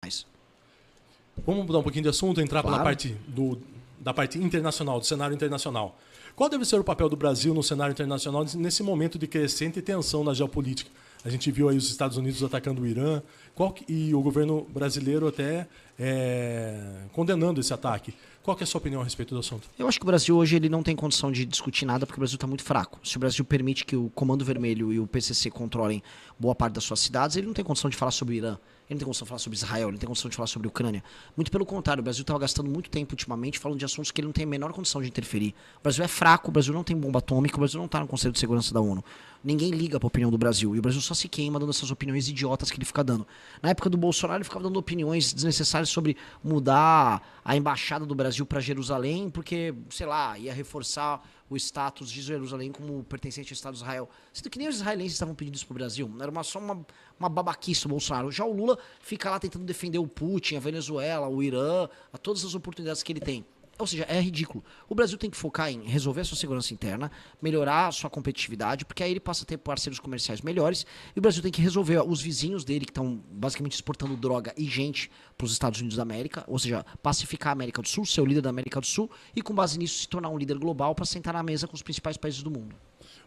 mais. Vamos mudar um pouquinho de assunto, entrar Claro. pela parte da parte internacional, do cenário internacional. Qual deve ser o papel do Brasil no cenário internacional nesse momento de crescente tensão na geopolítica? A gente viu aí os Estados Unidos atacando o Irã e o governo brasileiro até condenando esse ataque. Qual que é a sua opinião a respeito do assunto? Eu acho que o Brasil hoje ele não tem condição de discutir nada porque o Brasil está muito fraco. Se o Brasil permite que o Comando Vermelho e o PCC controlem boa parte das suas cidades, ele não tem condição de falar sobre o Irã, ele não tem condição de falar sobre Israel, ele não tem condição de falar sobre a Ucrânia. Muito pelo contrário, o Brasil estava gastando muito tempo ultimamente falando de assuntos que ele não tem a menor condição de interferir. O Brasil é fraco, o Brasil não tem bomba atômica, o Brasil não está no Conselho de Segurança da ONU. Ninguém liga para a opinião do Brasil e o Brasil só se queima dando essas opiniões idiotas que ele fica dando. Na época do Bolsonaro ele ficava dando opiniões desnecessárias sobre mudar a embaixada do Brasil para Jerusalém porque, sei lá, ia reforçar o status de Jerusalém como pertencente ao Estado de Israel. Sendo que nem os israelenses estavam pedindo isso pro Brasil. Era só uma babaquice do Bolsonaro. Já o Lula fica lá tentando defender o Putin, a Venezuela, o Irã, a todas as oportunidades que ele tem. Ou seja, é ridículo. O Brasil tem que focar em resolver a sua segurança interna, melhorar a sua competitividade, porque aí ele passa a ter parceiros comerciais melhores, e o Brasil tem que resolver os vizinhos dele, que estão basicamente exportando droga e gente para os Estados Unidos da América, ou seja, pacificar a América do Sul, ser o líder da América do Sul, e com base nisso se tornar um líder global para sentar na mesa com os principais países do mundo.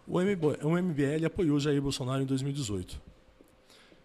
O MBL apoiou Jair Bolsonaro em 2018.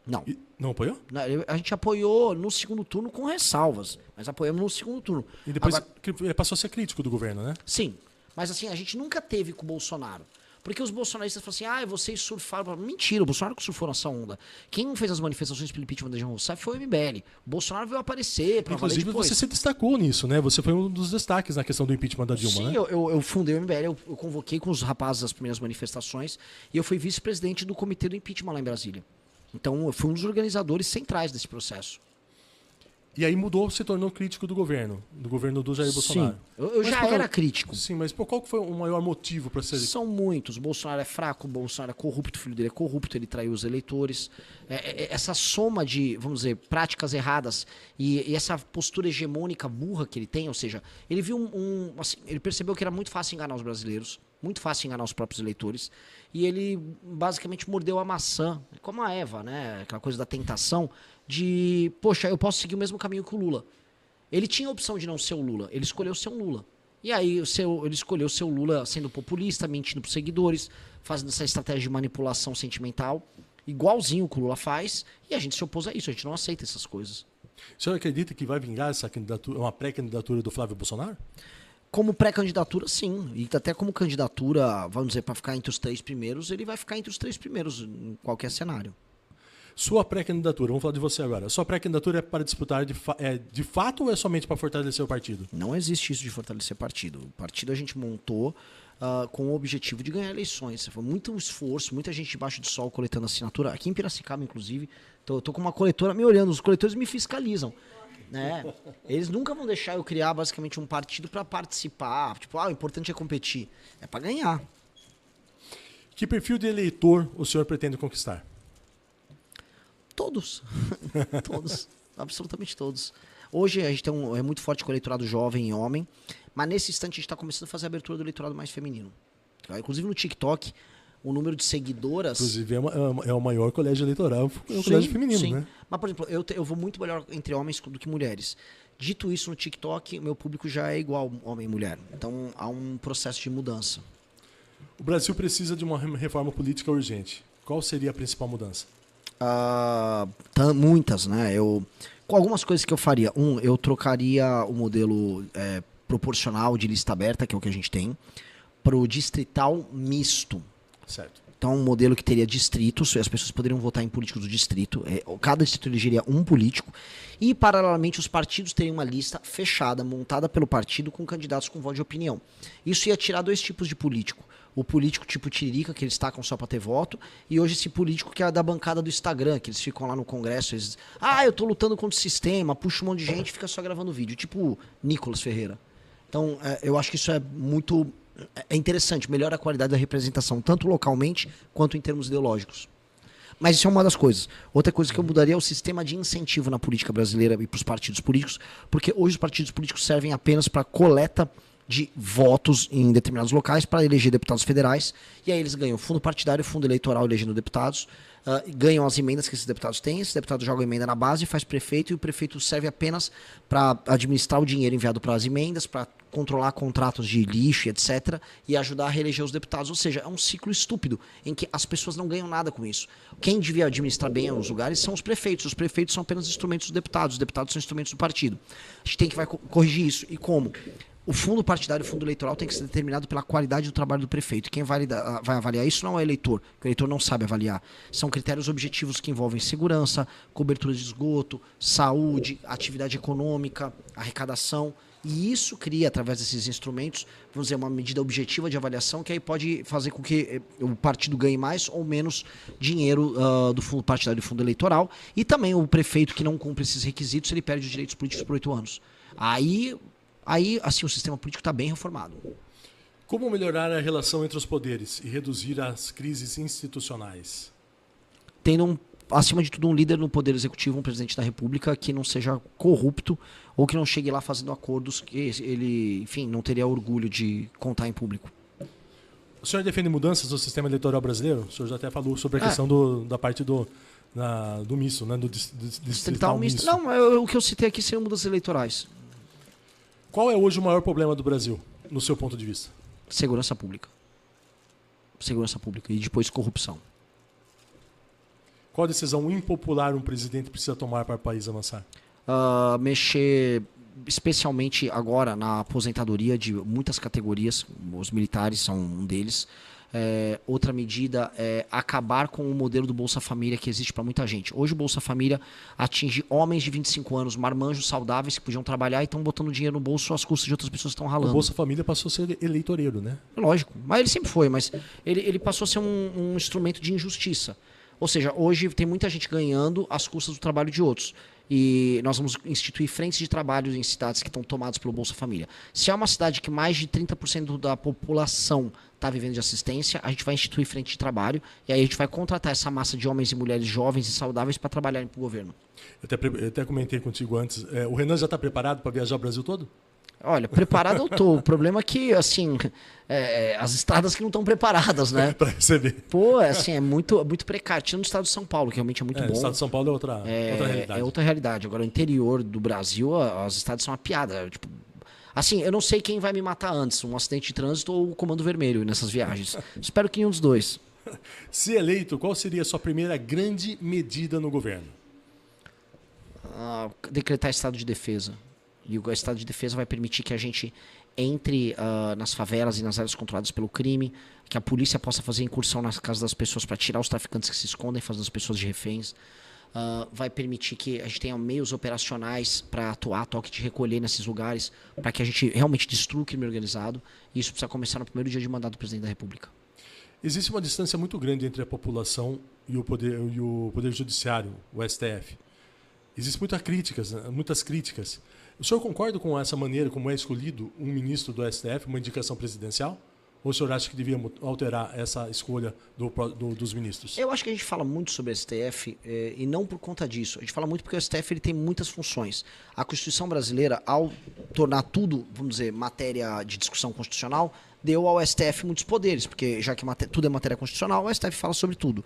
Não. Não apoiou? A gente apoiou no segundo turno com ressalvas, mas apoiamos no segundo turno. E depois Agora, passou a ser crítico do governo, né? sim, mas assim, a gente nunca teve com o Bolsonaro. Porque os bolsonaristas falam assim, vocês surfaram. Mentira, o Bolsonaro que surfou nessa onda. Quem fez as manifestações pelo impeachment da Dilma Rousseff foi o MBL. O Bolsonaro veio aparecer pra valer Inclusive, depois. você se destacou nisso, né? Você foi um dos destaques na questão do impeachment da Dilma, Sim, né? eu fundei o MBL, eu convoquei com os rapazes as primeiras manifestações e eu fui vice-presidente do comitê do impeachment lá em Brasília. Então, eu fui um dos organizadores centrais desse processo. E aí mudou, se tornou crítico do governo do Jair Bolsonaro. Sim, eu já era crítico. Sim, mas qual que foi o maior motivo para ser... São muitos. O Bolsonaro é fraco, o Bolsonaro é corrupto, o filho dele é corrupto, ele traiu os eleitores. Essa soma de, vamos dizer, práticas erradas e essa postura hegemônica burra que ele tem, ou seja, ele viu assim, ele percebeu que era muito fácil enganar os brasileiros, muito fácil enganar os próprios eleitores, e ele basicamente mordeu a maçã, como a Eva, né? Aquela coisa da tentação de, poxa, eu posso seguir o mesmo caminho que o Lula. Ele tinha a opção de não ser o Lula, ele escolheu ser um Lula. E aí ele escolheu ser o Lula sendo populista, mentindo para os seguidores, fazendo essa estratégia de manipulação sentimental, igualzinho que o Lula faz, e a gente se opôs a isso, a gente não aceita essas coisas. O senhor acredita que vai vingar essa candidatura, uma pré-candidatura do Flávio Bolsonaro? Como pré-candidatura, sim. E até como candidatura, vamos dizer, para ficar entre os 3 primeiros, ele vai ficar entre os 3 primeiros em qualquer cenário. Sua pré-candidatura, vamos falar de você agora. Sua pré-candidatura é para disputar de fato ou é somente para fortalecer o partido? Não existe isso de fortalecer partido. O partido a gente montou com o objetivo de ganhar eleições. Foi muito esforço, muita gente debaixo do sol coletando assinatura. Aqui em Piracicaba, inclusive, tô com uma coletora me olhando, os coletores me fiscalizam. Né? Eles nunca vão deixar eu criar basicamente um partido para participar. Tipo, o importante é competir. É para ganhar. Que perfil de eleitor o senhor pretende conquistar? Todos. Todos. Absolutamente todos. Hoje a gente tem é muito forte com o eleitorado jovem e homem, mas nesse instante a gente está começando a fazer a abertura do eleitorado mais feminino. Inclusive no TikTok, o número de seguidoras... Inclusive é o maior colégio eleitoral, é o colégio feminino, sim. Né? Mas, por exemplo, eu vou muito melhor entre homens do que mulheres. Dito isso, no TikTok, meu público já é igual homem e mulher. Então há um processo de mudança. O Brasil precisa de uma reforma política urgente. Qual seria a principal mudança? Muitas, né? Com algumas coisas que eu faria. Eu trocaria o modelo proporcional de lista aberta, que é o que a gente tem, para o distrital misto. Certo. Então, um modelo que teria distritos, as pessoas poderiam votar em políticos do distrito, cada distrito elegeria um político, e, paralelamente, os partidos teriam uma lista fechada, montada pelo partido, com candidatos com voto de opinião. Isso ia tirar 2 tipos de político. O político tipo Tiririca, que eles tacam só para ter voto, e hoje esse político que é da bancada do Instagram, que eles ficam lá no Congresso, eles eu tô lutando contra o sistema, puxa um monte de gente e fica só gravando vídeo, tipo Nicolas Ferreira. Então, eu acho que isso é muito... É interessante, melhora a qualidade da representação, tanto localmente quanto em termos ideológicos. Mas isso é uma das coisas. Outra coisa que eu mudaria é o sistema de incentivo na política brasileira e para os partidos políticos, porque hoje os partidos políticos servem apenas para coleta de votos em determinados locais para eleger deputados federais, e aí eles ganham fundo partidário, fundo eleitoral elegendo deputados, ganham as emendas que esses deputados jogam emenda na base, faz prefeito, e o prefeito serve apenas para administrar o dinheiro enviado para as emendas, para controlar contratos de lixo, etc., e ajudar a reeleger os deputados. Ou seja, é um ciclo estúpido, em que as pessoas não ganham nada com isso. Quem devia administrar bem os lugares são os prefeitos são apenas instrumentos dos deputados, os deputados são instrumentos do partido. A gente tem que corrigir isso. E como? O fundo partidário e o fundo eleitoral tem que ser determinado pela qualidade do trabalho do prefeito. Quem vai avaliar isso não é o eleitor, porque o eleitor não sabe avaliar. São critérios objetivos que envolvem segurança, cobertura de esgoto, saúde, atividade econômica, arrecadação. E isso cria, através desses instrumentos, vamos dizer, uma medida objetiva de avaliação que aí pode fazer com que o partido ganhe mais ou menos dinheiro do fundo partidário e do fundo eleitoral. E também o prefeito que não cumpre esses requisitos, ele perde os direitos políticos por 8 anos. Aí, assim, o sistema político está bem reformado. Como melhorar a relação entre os poderes e reduzir as crises institucionais? Tendo, acima de tudo, um líder no poder executivo, um presidente da República, que não seja corrupto ou que não chegue lá fazendo acordos que ele, enfim, não teria orgulho de contar em público. O senhor defende mudanças no sistema eleitoral brasileiro? O senhor já até falou sobre a questão da parte do misto, né? Do distrital misto. Não, o que eu citei aqui seriam mudanças eleitorais. Qual é hoje o maior problema do Brasil, no seu ponto de vista? Segurança pública. Segurança pública e depois corrupção. Qual decisão impopular um presidente precisa tomar para o país avançar? Mexer, especialmente agora, na aposentadoria de muitas categorias. Os militares são um deles. Outra medida é acabar com o modelo do Bolsa Família que existe para muita gente. Hoje o Bolsa Família atinge homens de 25 anos, marmanjos saudáveis que podiam trabalhar e estão botando dinheiro no bolso às custas de outras pessoas que estão ralando. O Bolsa Família passou a ser eleitoreiro, né? Lógico, mas ele sempre foi, mas ele passou a ser um instrumento de injustiça. Ou seja, hoje tem muita gente ganhando às custas do trabalho de outros. E nós vamos instituir frentes de trabalho em cidades que estão tomadas pelo Bolsa Família. Se é uma cidade que mais de 30% da população está vivendo de assistência, a gente vai instituir frente de trabalho e aí a gente vai contratar essa massa de homens e mulheres jovens e saudáveis para trabalharem para o governo. Eu até comentei contigo antes. O Renan já está preparado para viajar o Brasil todo? Olha, preparado eu tô. O problema é que, assim, as estradas que não estão preparadas, né? Para receber. Pô, assim, é muito precário. Tirando o estado de São Paulo, que realmente é muito bom. O estado de São Paulo é outra realidade. É outra realidade. Agora, o interior do Brasil, as estradas são uma piada. Tipo, assim, eu não sei quem vai me matar antes, um acidente de trânsito ou o Comando Vermelho nessas viagens. Espero que nenhum dos dois. Se eleito, qual seria a sua primeira grande medida no governo? Decretar estado de defesa. E o estado de defesa vai permitir que a gente entre nas favelas e nas áreas controladas pelo crime, que a polícia possa fazer incursão nas casas das pessoas para tirar os traficantes que se escondem, fazendo as pessoas de reféns. Vai permitir que a gente tenha meios operacionais para atuar, toque de recolher nesses lugares, para que a gente realmente destrua o crime organizado. E isso precisa começar no primeiro dia de mandato do presidente da República. Existe uma distância muito grande entre a população e o poder judiciário, o STF. Existem muitas críticas. O senhor concorda com essa maneira como é escolhido um ministro do STF, uma indicação presidencial? Ou o senhor acha que devia alterar essa escolha dos ministros? Eu acho que a gente fala muito sobre o STF e não por conta disso. A gente fala muito porque o STF ele tem muitas funções. A Constituição brasileira, ao tornar tudo, vamos dizer, matéria de discussão constitucional, deu ao STF muitos poderes, porque já que tudo é matéria constitucional, o STF fala sobre tudo.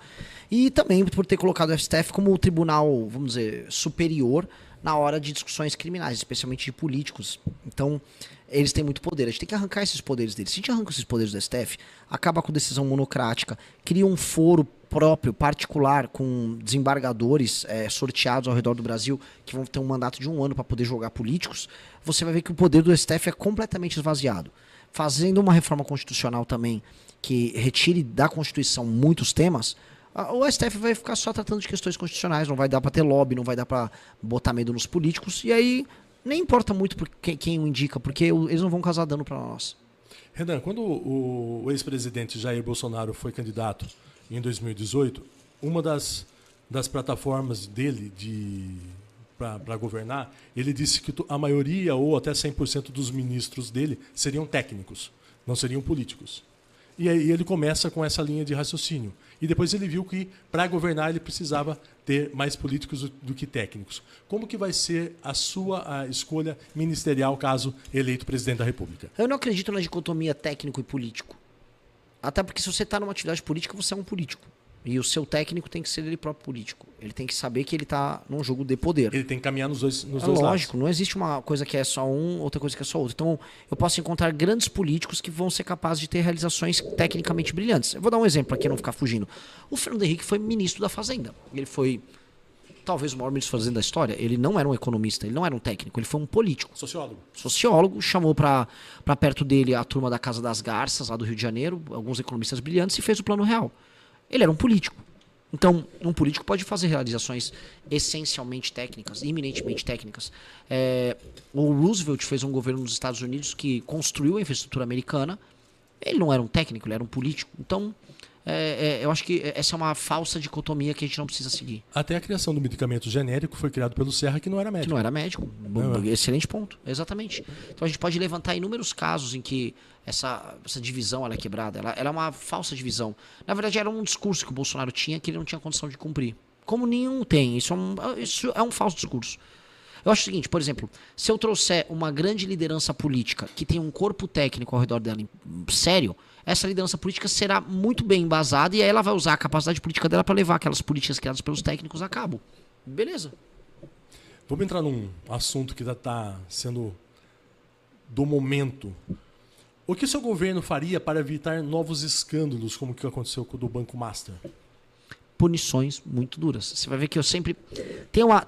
E também por ter colocado o STF como o tribunal, vamos dizer, superior na hora de discussões criminais, especialmente de políticos. Então, eles têm muito poder. A gente tem que arrancar esses poderes deles. Se a gente arranca esses poderes do STF, acaba com decisão monocrática, cria um foro próprio, particular, com desembargadores sorteados ao redor do Brasil, que vão ter um mandato de 1 ano para poder julgar políticos, você vai ver que o poder do STF é completamente esvaziado. Fazendo uma reforma constitucional também, que retire da Constituição muitos temas, o STF vai ficar só tratando de questões constitucionais, não vai dar para ter lobby, não vai dar para botar medo nos políticos, e aí nem importa muito quem o indica, porque eles não vão causar dano para nós. Renan, quando o ex-presidente Jair Bolsonaro foi candidato em 2018, uma das plataformas dele para governar, ele disse que a maioria ou até 100% dos ministros dele seriam técnicos, não seriam políticos. E aí ele começa com essa linha de raciocínio. E depois ele viu que, para governar, ele precisava ter mais políticos do que técnicos. Como que vai ser a sua escolha ministerial caso eleito presidente da República? Eu não acredito na dicotomia técnico e político. Até porque se você está numa atividade política, você é um político. E o seu técnico tem que ser ele próprio político. Ele tem que saber que ele está num jogo de poder. Ele tem que caminhar nos dois lados. Lógico, não existe uma coisa que é só um, outra coisa que é só outra. Então, eu posso encontrar grandes políticos que vão ser capazes de ter realizações tecnicamente brilhantes. Eu vou dar um exemplo aqui, não ficar fugindo. O Fernando Henrique foi ministro da Fazenda. Ele foi, talvez, o maior ministro da Fazenda da história. Ele não era um economista, ele não era um técnico, ele foi um político. Sociólogo, chamou para perto dele a turma da Casa das Garças, lá do Rio de Janeiro, alguns economistas brilhantes, e fez o Plano Real. Ele era um político. Então, um político pode fazer realizações essencialmente técnicas, eminentemente técnicas. O Roosevelt fez um governo nos Estados Unidos que construiu a infraestrutura americana. Ele não era um técnico, ele era um político. Então, eu acho que essa é uma falsa dicotomia que a gente não precisa seguir. Até a criação do medicamento genérico foi criado pelo Serra, que não era médico. Que não era médico. Excelente ponto. Exatamente. Então, a gente pode levantar inúmeros casos em que essa divisão ela é quebrada. Ela é uma falsa divisão. Na verdade, era um discurso que o Bolsonaro tinha que ele não tinha condição de cumprir. Como nenhum tem. Isso é um falso discurso. Eu acho o seguinte, por exemplo, se eu trouxer uma grande liderança política que tem um corpo técnico ao redor dela sério, essa liderança política será muito bem embasada e aí ela vai usar a capacidade política dela para levar aquelas políticas criadas pelos técnicos a cabo. Beleza. Vamos entrar num assunto que está sendo do momento. O que o seu governo faria para evitar novos escândalos, como o que aconteceu com o do Banco Master? Punições muito duras. Você vai ver que eu sempre...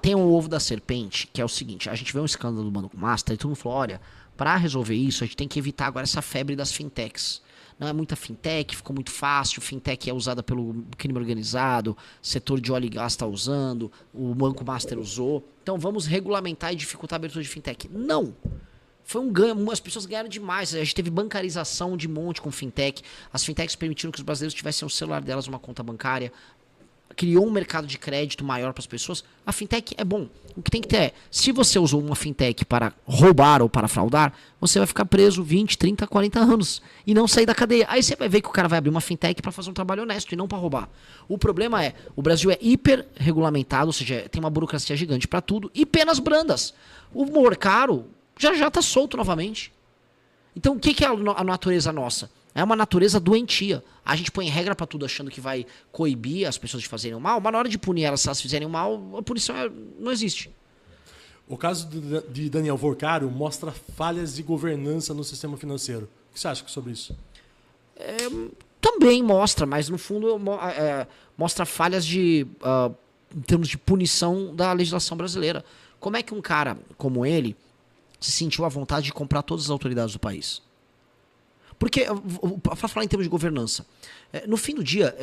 Tem um ovo da serpente, que é o seguinte, a gente vê um escândalo do Banco Master e todo mundo falou, olha, para resolver isso, a gente tem que evitar agora essa febre das fintechs. Não é muita fintech, ficou muito fácil, fintech é usada pelo crime organizado, setor de óleo e gás está usando, o Banco Master usou, então vamos regulamentar e dificultar a abertura de fintech. Não! Foi um ganho, as pessoas ganharam demais, a gente teve bancarização de monte com fintech, as fintechs permitiram que os brasileiros tivessem no celular delas uma conta bancária, criou um mercado de crédito maior para as pessoas. A fintech é bom. O que tem que ter é, se você usou uma fintech para roubar ou para fraudar, você vai ficar preso 20, 30, 40 anos e não sair da cadeia. Aí você vai ver que o cara vai abrir uma fintech para fazer um trabalho honesto e não para roubar. O problema é, o Brasil é hiper regulamentado, ou seja, tem uma burocracia gigante para tudo e penas brandas. O Morcaro já está solto novamente. Então o que é a natureza nossa? É uma natureza doentia. A gente põe regra pra tudo achando que vai coibir as pessoas de fazerem o mal, mas na hora de punir elas se elas fizerem o mal, a punição não existe. O caso de Daniel Vorcaro mostra falhas de governança no sistema financeiro. O que você acha sobre isso? Também mostra, mas no fundo mostra falhas em termos de punição da legislação brasileira. Como é que um cara como ele se sentiu à vontade de comprar todas as autoridades do país? Porque, para falar em termos de governança, no fim do dia,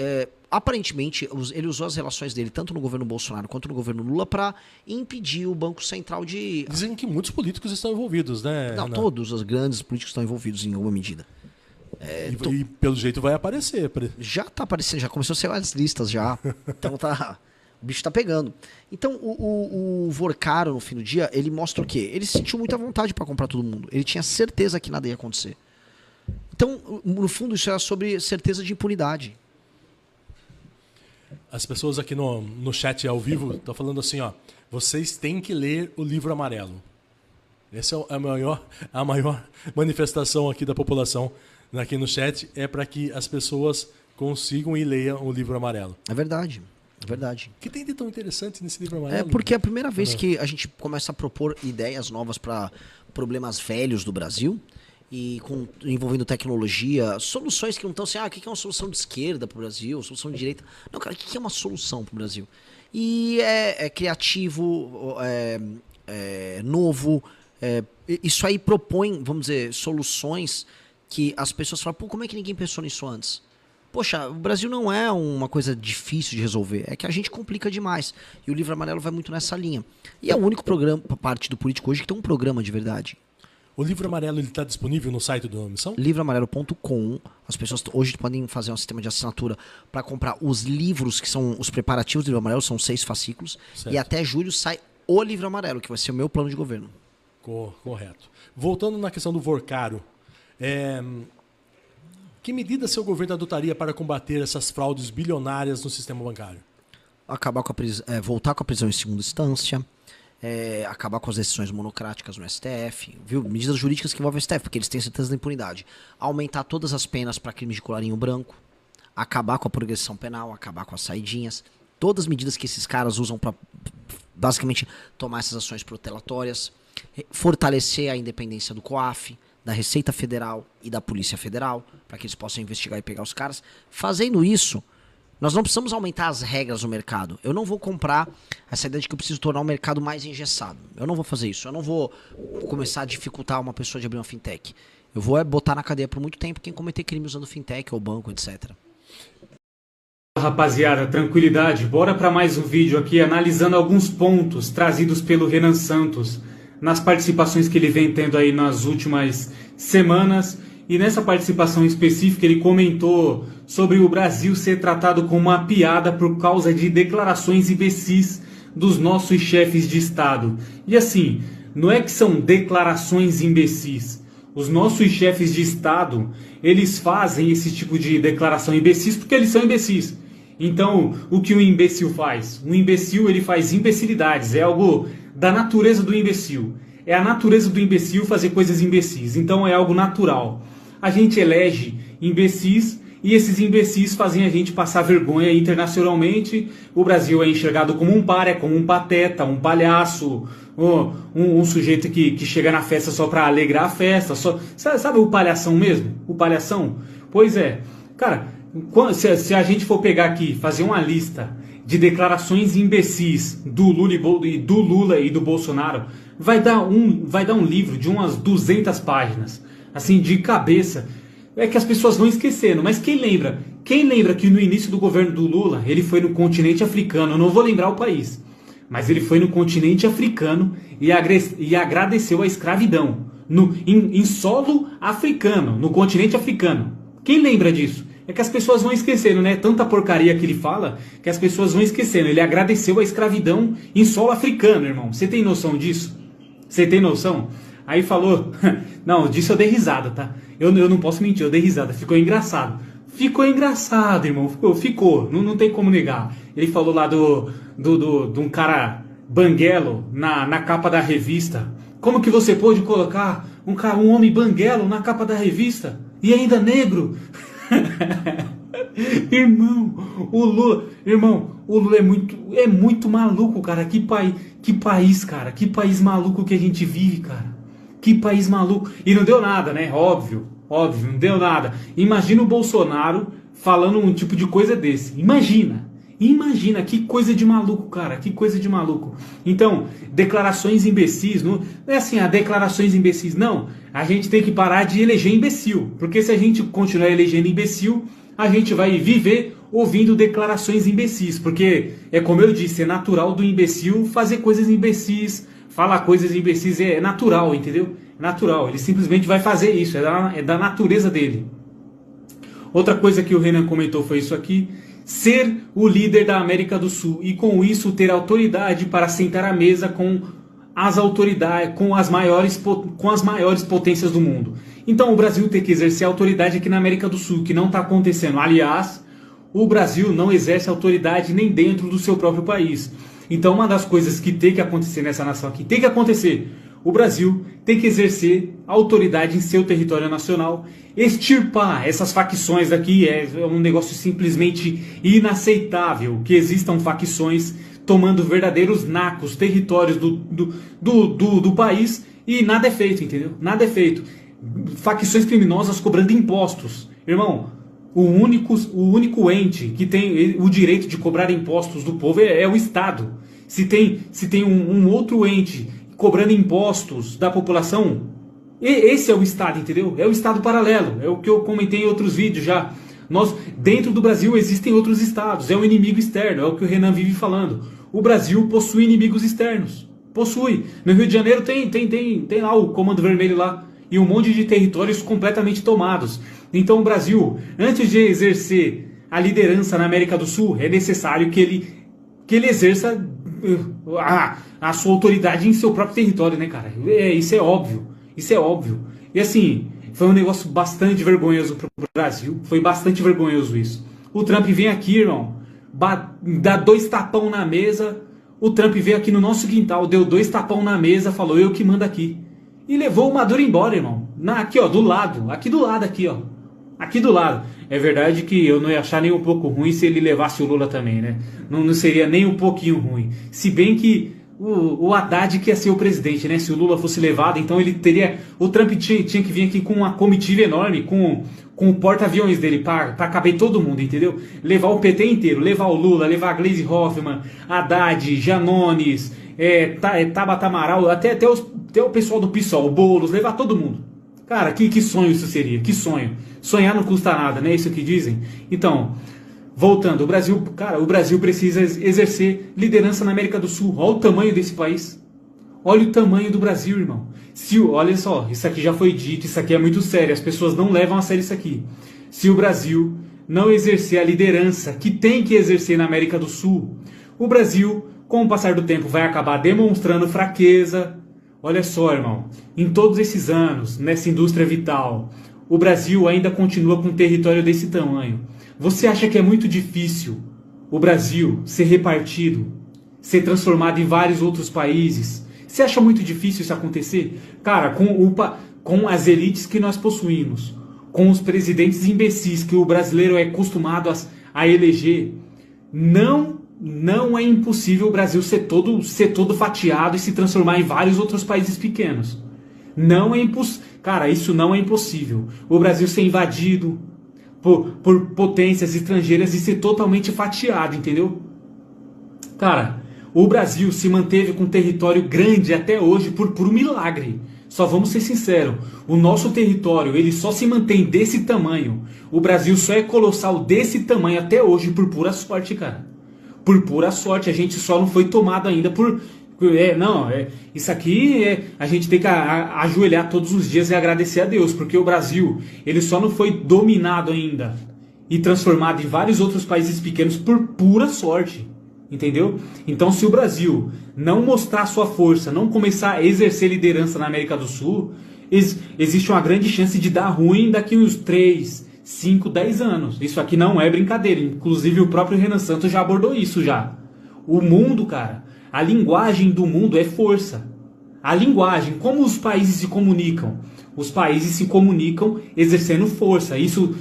aparentemente, ele usou as relações dele, tanto no governo Bolsonaro quanto no governo Lula, para impedir o Banco Central de... Dizem que muitos políticos estão envolvidos, né? Não, todos os grandes políticos estão envolvidos em alguma medida. E pelo jeito vai aparecer. Já está aparecendo, já começou a ser as listas já. Então o bicho está pegando. Então o Vorcaro, no fim do dia, ele mostra o quê? Ele sentiu muita vontade para comprar todo mundo. Ele tinha certeza que nada ia acontecer. Então, no fundo, isso é sobre certeza de impunidade. As pessoas aqui no chat ao vivo estão falando assim, ó, vocês têm que ler o livro amarelo. Essa é a maior manifestação aqui da população aqui no chat, é para que as pessoas consigam e leiam o livro amarelo. É verdade. É verdade. O que tem de tão interessante nesse livro amarelo? Porque é a primeira vez que a gente começa a propor ideias novas para problemas velhos do Brasil, e envolvendo tecnologia, soluções que não estão assim, o que é uma solução de esquerda para o Brasil, solução de direita. Não, cara, o que é uma solução para o Brasil? E é criativo, novo, isso aí propõe, vamos dizer, soluções que as pessoas falam, como é que ninguém pensou nisso antes? Poxa, o Brasil não é uma coisa difícil de resolver, é que a gente complica demais. E o Livro Amarelo vai muito nessa linha. E é o único programa, parte do Político hoje, que tem um programa de verdade. O Livro Amarelo está disponível no site do Missão? Livroamarelo.com. As pessoas hoje podem fazer um sistema de assinatura para comprar os livros, que são os preparativos do Livro Amarelo, são 6 fascículos. Certo. E até julho sai o Livro Amarelo, que vai ser o meu plano de governo. Correto. Voltando na questão do Vorcaro, Que medidas seu governo adotaria para combater essas fraudes bilionárias no sistema bancário? Acabar com voltar com a prisão em segunda instância, acabar com as decisões monocráticas no STF, viu? Medidas jurídicas que envolvem o STF, porque eles têm certeza da impunidade. Aumentar todas as penas para crimes de colarinho branco, acabar com a progressão penal, acabar com as saidinhas, todas as medidas que esses caras usam para basicamente tomar essas ações protelatórias, fortalecer a independência do COAF, da Receita Federal e da Polícia Federal, para que eles possam investigar e pegar os caras. Fazendo isso, nós não precisamos aumentar as regras no mercado. Eu não vou comprar essa ideia de que eu preciso tornar o mercado mais engessado. Eu não vou fazer isso. Eu não vou começar a dificultar uma pessoa de abrir uma fintech. Eu vou botar na cadeia por muito tempo quem cometer crime usando fintech ou banco, etc. Rapaziada, tranquilidade. Bora para mais um vídeo aqui analisando alguns pontos trazidos pelo Renan Santos nas participações que ele vem tendo aí nas últimas semanas. E nessa participação específica ele comentou sobre o Brasil ser tratado como uma piada por causa de declarações imbecis dos nossos chefes de Estado. E assim, não é que são declarações imbecis. Os nossos chefes de Estado, eles fazem esse tipo de declaração imbecis porque eles são imbecis. Então, o que um imbecil faz? Um imbecil, ele faz imbecilidades, é algo da natureza do imbecil. É a natureza do imbecil fazer coisas imbecis, então é algo natural. A gente elege imbecis e esses imbecis fazem a gente passar vergonha internacionalmente. O Brasil é enxergado como um pária, como um pateta, um palhaço, um sujeito que chega na festa só para alegrar a festa. Sabe o palhação mesmo? O palhação? Pois é. Cara, se a gente for pegar aqui, fazer uma lista de declarações imbecis do Lula e do Bolsonaro, vai dar um livro de umas 200 páginas. Assim, de cabeça. É que as pessoas vão esquecendo. Mas quem lembra? Quem lembra que no início do governo do Lula, ele foi no continente africano? Eu não vou lembrar o país. Mas ele foi no continente africano e agradeceu a escravidão. Em solo africano, no continente africano. Quem lembra disso? É que as pessoas vão esquecendo, né? Tanta porcaria que ele fala, que as pessoas vão esquecendo. Ele agradeceu a escravidão em solo africano, irmão. Você tem noção disso? Você tem noção? Aí falou... Não, disso eu dei risada, tá? Eu não posso mentir, eu dei risada. Ficou engraçado. Ficou engraçado, irmão. Ficou. Não tem como negar. Ele falou lá de um cara banguelo na capa da revista. Como que você pôde colocar um homem banguelo na capa da revista? E ainda negro? Irmão, o Lula é muito maluco, cara. Que país, cara. Que país maluco que a gente vive, cara. Que país maluco. E não deu nada, né? Óbvio, não deu nada. Imagina o Bolsonaro falando um tipo de coisa desse. Imagina, que coisa de maluco, cara. Que coisa de maluco. Então, declarações imbecis, não é assim, declarações imbecis, não. A gente tem que parar de eleger imbecil. Porque se a gente continuar elegendo imbecil, a gente vai viver ouvindo declarações imbecis. Porque, é como eu disse, é natural do imbecil fazer coisas imbecis, falar coisas imbecis, é natural, entendeu? É natural, ele simplesmente vai fazer isso, é da natureza dele. Outra coisa que o Renan comentou foi isso aqui: ser o líder da América do Sul e com isso ter autoridade para sentar à mesa com as autoridades, com as maiores potências do mundo. Então o Brasil tem que exercer autoridade aqui na América do Sul, que não está acontecendo. Aliás, o Brasil não exerce autoridade nem dentro do seu próprio país. Então uma das coisas que tem que acontecer nessa nação aqui, tem que acontecer, o Brasil tem que exercer autoridade em seu território nacional, extirpar essas facções daqui. É um negócio simplesmente inaceitável que existam facções tomando verdadeiros nacos, territórios do país, e nada é feito, entendeu? Nada é feito. Facções criminosas cobrando impostos. Irmão, o único ente que tem o direito de cobrar impostos do povo é o Estado. Se tem um outro ente cobrando impostos da população, esse é o Estado, entendeu? É o Estado paralelo. É o que eu comentei em outros vídeos já. Dentro do Brasil existem outros estados. É um inimigo externo, é o que o Renan vive falando. O Brasil possui inimigos externos. Possui. No Rio de Janeiro tem lá o Comando Vermelho lá. E um monte de territórios completamente tomados. Então o Brasil, antes de exercer a liderança na América do Sul, é necessário que ele exerça a sua autoridade em seu próprio território, né, cara? Isso é óbvio. E assim, Foi um negócio bastante vergonhoso pro Brasil. Foi bastante vergonhoso isso. O Trump vem aqui, irmão, dá 2 tapão na mesa. O Trump veio aqui no nosso quintal, deu 2 tapão na mesa, falou, eu que mando aqui. E levou o Maduro embora, irmão. Aqui, ó, do lado. Aqui do lado, aqui, ó. Aqui do lado. É verdade que eu não ia achar nem um pouco ruim se ele levasse o Lula também, né? Não seria nem um pouquinho ruim. Se bem que o Haddad que ia ser o presidente, né? Se o Lula fosse levado, então ele teria... O Trump tinha que vir aqui com uma comitiva enorme, com o porta-aviões dele, para caber todo mundo, entendeu? Levar o PT inteiro, levar o Lula, levar a Gleisi Hoffmann, Haddad, Janones, Tabata Amaral, até o pessoal do PSOL, o Boulos, levar todo mundo. Cara, que sonho isso seria, que sonho. Sonhar não custa nada, né? Isso que dizem. Então, voltando, o Brasil precisa exercer liderança na América do Sul. Olha o tamanho desse país. Olha o tamanho do Brasil, irmão. Olha só, isso aqui já foi dito, isso aqui é muito sério, as pessoas não levam a sério isso aqui. Se o Brasil não exercer a liderança que tem que exercer na América do Sul, o Brasil, com o passar do tempo, vai acabar demonstrando fraqueza. Olha só, irmão, em todos esses anos, nessa indústria vital, o Brasil ainda continua com um território desse tamanho. Você acha que é muito difícil o Brasil ser repartido, ser transformado em vários outros países? Você acha muito difícil isso acontecer? Cara, com as elites que nós possuímos, com os presidentes imbecis que o brasileiro é acostumado a eleger, não é impossível o Brasil ser todo fatiado e se transformar em vários outros países pequenos. Não é impossível. Cara, isso não é impossível. O Brasil ser invadido por potências estrangeiras e ser totalmente fatiado, entendeu? Cara, o Brasil se manteve com um território grande até hoje por puro milagre. Só vamos ser sinceros, o nosso território ele só se mantém desse tamanho. O Brasil só é colossal desse tamanho até hoje por pura sorte, cara. Por pura sorte, a gente só não foi tomado ainda por... isso aqui a gente tem que ajoelhar todos os dias e agradecer a Deus, porque o Brasil ele só não foi dominado ainda e transformado em vários outros países pequenos por pura sorte. Entendeu? Então, se o Brasil não mostrar sua força, não começar a exercer liderança na América do Sul, existe uma grande chance de dar ruim daqui uns 3, 5, 10 anos. Isso aqui não é brincadeira. Inclusive, o próprio Renan Santos já abordou isso já. O mundo, cara, a linguagem do mundo é força. A linguagem, como os países se comunicam? Os países se comunicam exercendo força. Isso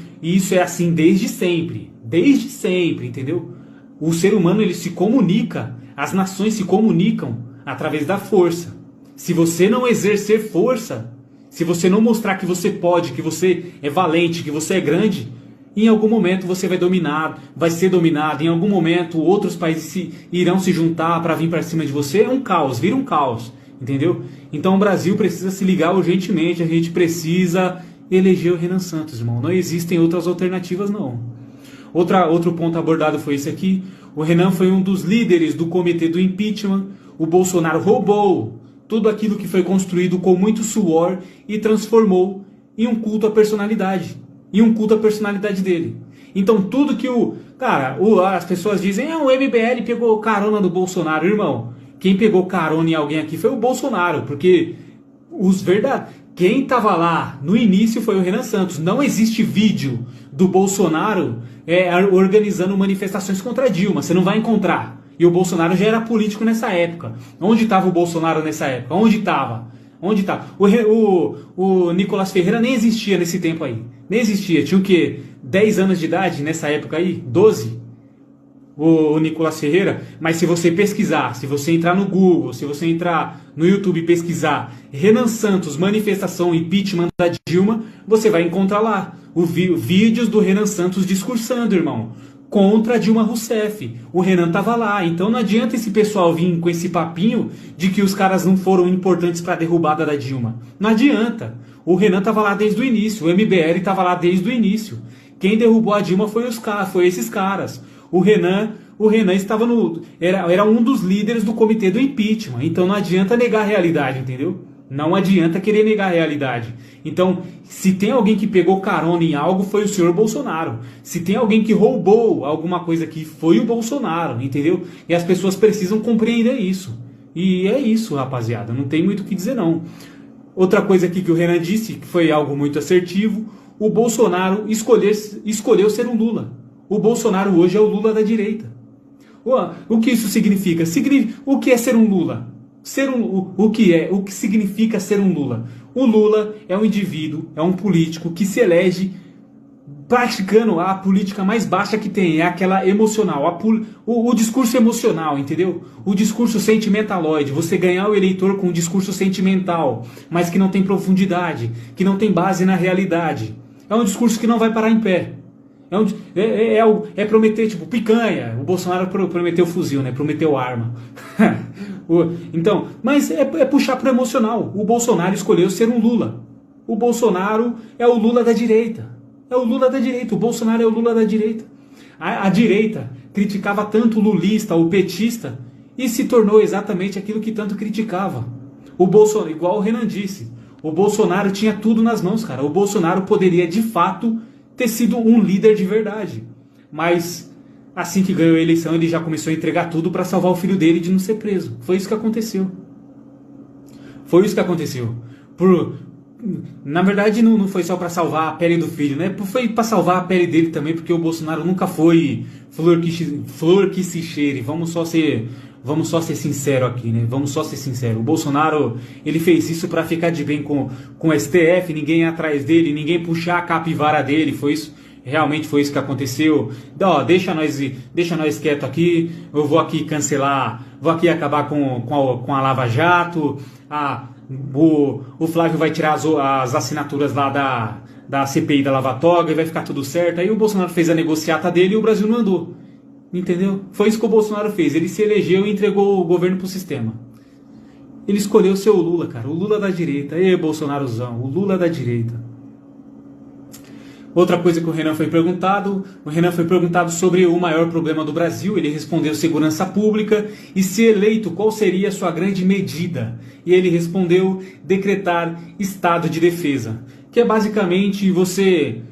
é assim desde sempre. Desde sempre, entendeu? O ser humano ele se comunica, as nações se comunicam através da força. Se você não exercer força, se você não mostrar que você pode, que você é valente, que você é grande, em algum momento você vai ser dominado, em algum momento outros países irão se juntar para vir para cima de você, é um caos, vira um caos, entendeu? Então o Brasil precisa se ligar urgentemente, a gente precisa eleger o Renan Santos, irmão. Não existem outras alternativas, não. Outro ponto abordado foi esse aqui. O Renan foi um dos líderes do comitê do impeachment. O Bolsonaro roubou tudo aquilo que foi construído com muito suor e transformou em um culto à personalidade. Em um culto à personalidade dele. Então tudo que as pessoas dizem, o MBL pegou carona do Bolsonaro. Irmão, quem pegou carona em alguém aqui foi o Bolsonaro. Porque quem estava lá no início foi o Renan Santos. Não existe vídeo do Bolsonaro organizando manifestações contra a Dilma. Você não vai encontrar. E o Bolsonaro já era político nessa época. Onde estava o Bolsonaro nessa época? Onde estava? O Nicolás Ferreira nem existia nesse tempo aí. Nem existia. Tinha o quê? 10 anos de idade nessa época aí? 12? O Nicolás Ferreira, mas se você pesquisar, se você entrar no Google, se você entrar no YouTube e pesquisar Renan Santos, manifestação impeachment da Dilma, você vai encontrar lá vídeos do Renan Santos discursando, irmão, contra a Dilma Rousseff. O Renan tava lá, então não adianta esse pessoal vir com esse papinho de que os caras não foram importantes para a derrubada da Dilma. Não adianta. O Renan tava lá desde o início, o MBL tava lá desde o início. Quem derrubou a Dilma foi esses caras. O Renan estava era um dos líderes do comitê do impeachment. Então não adianta negar a realidade, entendeu? Não adianta querer negar a realidade. Então, se tem alguém que pegou carona em algo, foi o senhor Bolsonaro. Se tem alguém que roubou alguma coisa aqui, foi o Bolsonaro, entendeu? E as pessoas precisam compreender isso. E é isso, rapaziada. Não tem muito o que dizer, não. Outra coisa aqui que o Renan disse, que foi algo muito assertivo, o Bolsonaro escolheu ser um Lula. O Bolsonaro hoje é o Lula da direita. O que isso significa? O que é ser um Lula? O que significa ser um Lula? O Lula é um indivíduo, é um político que se elege praticando a política mais baixa que tem, é aquela emocional, o discurso emocional, entendeu? O discurso sentimentaloide, você ganhar o eleitor com um discurso sentimental, mas que não tem profundidade, que não tem base na realidade. É um discurso que não vai parar em pé. É prometer, tipo, picanha. O Bolsonaro prometeu fuzil, né? Prometeu arma. Então, mas é puxar pro emocional. O Bolsonaro escolheu ser um Lula. O Bolsonaro é o Lula da direita. É o Lula da direita. O Bolsonaro é o Lula da direita. A direita criticava tanto o lulista, o petista, e se tornou exatamente aquilo que tanto criticava. O Bolsonaro, igual o Renan disse, o Bolsonaro tinha tudo nas mãos, cara. O Bolsonaro poderia, de fato, ter sido um líder de verdade. Mas, assim que ganhou a eleição, ele já começou a entregar tudo para salvar o filho dele de não ser preso. Foi isso que aconteceu. Foi isso que aconteceu. Na verdade, não foi só para salvar a pele do filho, né? Foi para salvar a pele dele também, porque o Bolsonaro nunca foi flor que se cheire. Vamos só ser sincero aqui, né? Vamos só ser sincero. O Bolsonaro, ele fez isso para ficar de bem com o STF, ninguém ia atrás dele, ninguém puxar a capivara dele. Foi isso, realmente foi isso que aconteceu. Deixa nós quieto aqui. Eu vou aqui cancelar, vou aqui acabar com a Lava Jato. O Flávio vai tirar as assinaturas lá da CPI da Lava Toga e vai ficar tudo certo. Aí o Bolsonaro fez a negociata dele e o Brasil não andou. Entendeu? Foi isso que o Bolsonaro fez. Ele se elegeu e entregou o governo pro sistema. Ele escolheu ser o Lula, cara. O Lula da direita. Bolsonarozão. O Lula da direita. Outra coisa que o Renan foi perguntado sobre o maior problema do Brasil. Ele respondeu segurança pública. E se eleito, qual seria a sua grande medida? E ele respondeu decretar estado de defesa. Que é basicamente você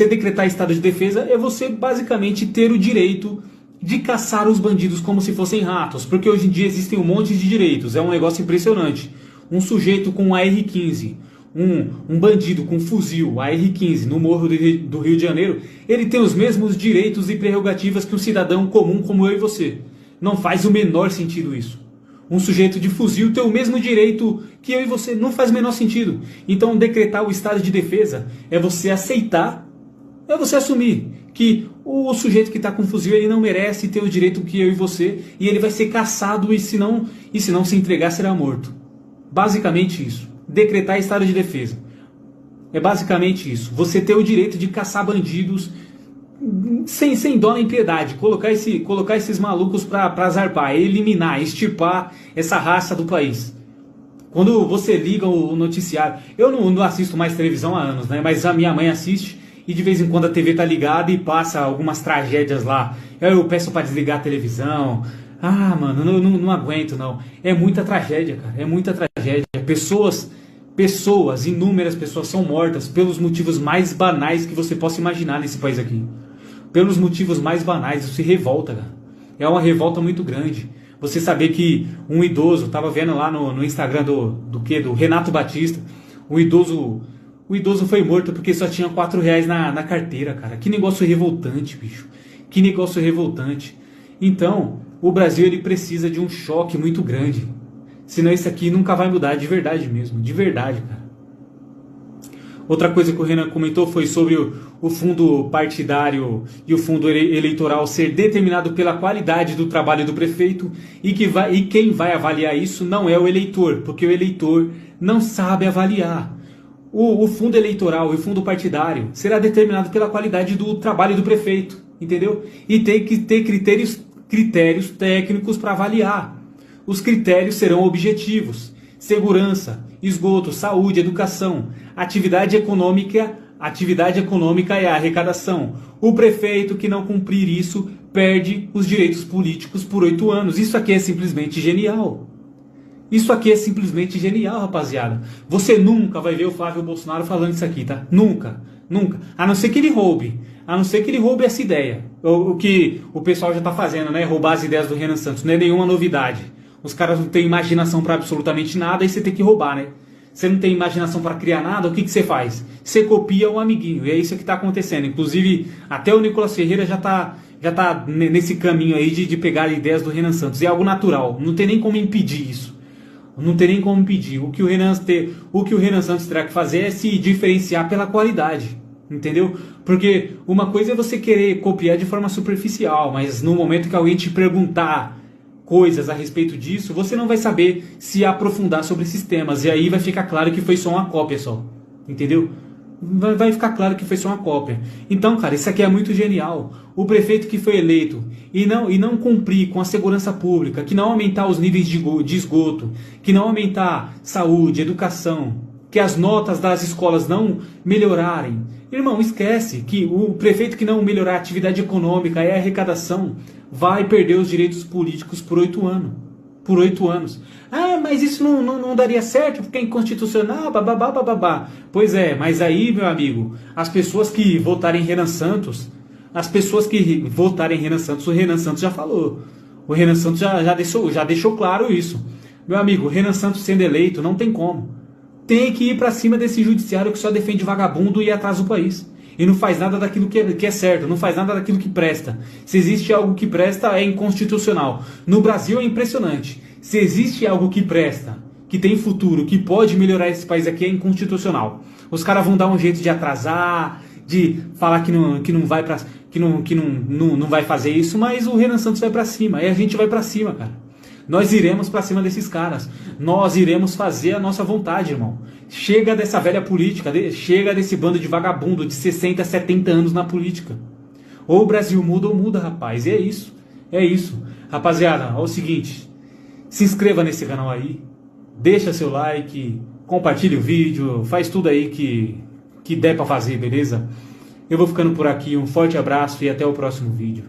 decretar estado de defesa é você basicamente ter o direito de caçar os bandidos como se fossem ratos, porque hoje em dia existem um monte de direitos, é um negócio impressionante. Um sujeito com um AR-15, um bandido com fuzil AR-15 no morro do Rio de Janeiro, ele tem os mesmos direitos e prerrogativas que um cidadão comum como eu e você. Não faz o menor sentido isso. Um sujeito de fuzil tem o mesmo direito que eu e você. Não faz o menor sentido. Então, decretar o estado de defesa é você aceitar, é você assumir que o sujeito que está com fuzil ele não merece ter o direito que eu e você, e ele vai ser caçado e se não se entregar será morto. Basicamente isso. Decretar estado de defesa. É basicamente isso. Você ter o direito de caçar bandidos sem dó nem piedade, colocar esses malucos para zarpar, eliminar, extirpar essa raça do país. Quando você liga o noticiário, eu não assisto mais televisão há anos, né? Mas a minha mãe assiste e de vez em quando a TV tá ligada e passa algumas tragédias lá. Eu peço para desligar a televisão. Mano, não aguento não. É muita tragédia, cara, é muita tragédia. Inúmeras pessoas são mortas pelos motivos mais banais que você possa imaginar nesse país aqui. Pelos motivos mais banais, isso se revolta, cara. É uma revolta muito grande. Você saber que um idoso, tava vendo lá no Instagram do Renato Batista, o idoso foi morto porque só tinha R$4 na carteira, cara. Que negócio revoltante, bicho. Que negócio revoltante. Então, o Brasil ele precisa de um choque muito grande. Senão isso aqui nunca vai mudar, de verdade mesmo. De verdade, cara. Outra coisa que o Renan comentou foi sobre o fundo partidário e o fundo eleitoral ser determinado pela qualidade do trabalho do prefeito e quem vai avaliar isso não é o eleitor, porque o eleitor não sabe avaliar. O fundo eleitoral e o fundo partidário será determinado pela qualidade do trabalho do prefeito, entendeu? E tem que ter critérios técnicos para avaliar. Os critérios serão objetivos: segurança, esgoto, saúde, educação, atividade econômica e a arrecadação. O prefeito que não cumprir isso perde os direitos políticos por 8 anos. Isso aqui é simplesmente genial. Isso aqui é simplesmente genial, rapaziada. Você nunca vai ver o Flávio Bolsonaro falando isso aqui, tá? Nunca. Nunca. A não ser que ele roube. A não ser que ele roube essa ideia. O que o pessoal já tá fazendo, né? Roubar as ideias do Renan Santos. Não é nenhuma novidade. Os caras não têm imaginação para absolutamente nada e você tem que roubar, né? você não tem imaginação para criar nada, o que você faz? Você copia o amiguinho, e é isso que está acontecendo. Inclusive, até o Nicolas Ferreira já tá nesse caminho aí de pegar ideias do Renan Santos. É algo natural, não tem nem como impedir isso. Não tem nem como impedir. O que o Renan Santos terá que fazer é se diferenciar pela qualidade. Entendeu? Porque uma coisa é você querer copiar de forma superficial, mas no momento que alguém te perguntar coisas a respeito disso, você não vai saber se aprofundar sobre esses temas. E aí vai ficar claro que foi só uma cópia só. Entendeu? Vai ficar claro que foi só uma cópia. Então, cara, isso aqui é muito genial. O prefeito que foi eleito e não cumprir com a segurança pública, que não aumentar os níveis de esgoto, que não aumentar saúde, educação, que as notas das escolas não melhorarem. Irmão, esquece que o prefeito que não melhorar a atividade econômica e a arrecadação vai perder os direitos políticos por 8 anos. Por 8 anos. Ah, mas isso não daria certo porque é inconstitucional, bababá, bababá. Pois é, mas aí, meu amigo, as pessoas que votarem em Renan Santos, o Renan Santos já falou. O Renan Santos já deixou claro isso. Meu amigo, o Renan Santos sendo eleito, não tem como. Tem que ir pra cima desse judiciário que só defende vagabundo e atrasa o país. E não faz nada daquilo que é certo, não faz nada daquilo que presta. Se existe algo que presta, é inconstitucional. No Brasil é impressionante. Se existe algo que presta, que tem futuro, que pode melhorar esse país aqui, é inconstitucional. Os caras vão dar um jeito de atrasar, de falar que não vai fazer isso, mas o Renan Santos vai pra cima, e a gente vai pra cima, cara. Nós iremos pra cima desses caras. Nós iremos fazer a nossa vontade, irmão. Chega dessa velha política, chega desse bando de vagabundo de 60, 70 anos na política. Ou o Brasil muda ou muda, rapaz. E é isso. É isso. Rapaziada, é o seguinte. Se inscreva nesse canal aí. Deixa seu like. Compartilhe o vídeo. Faz tudo aí que der pra fazer, beleza? Eu vou ficando por aqui. Um forte abraço e até o próximo vídeo.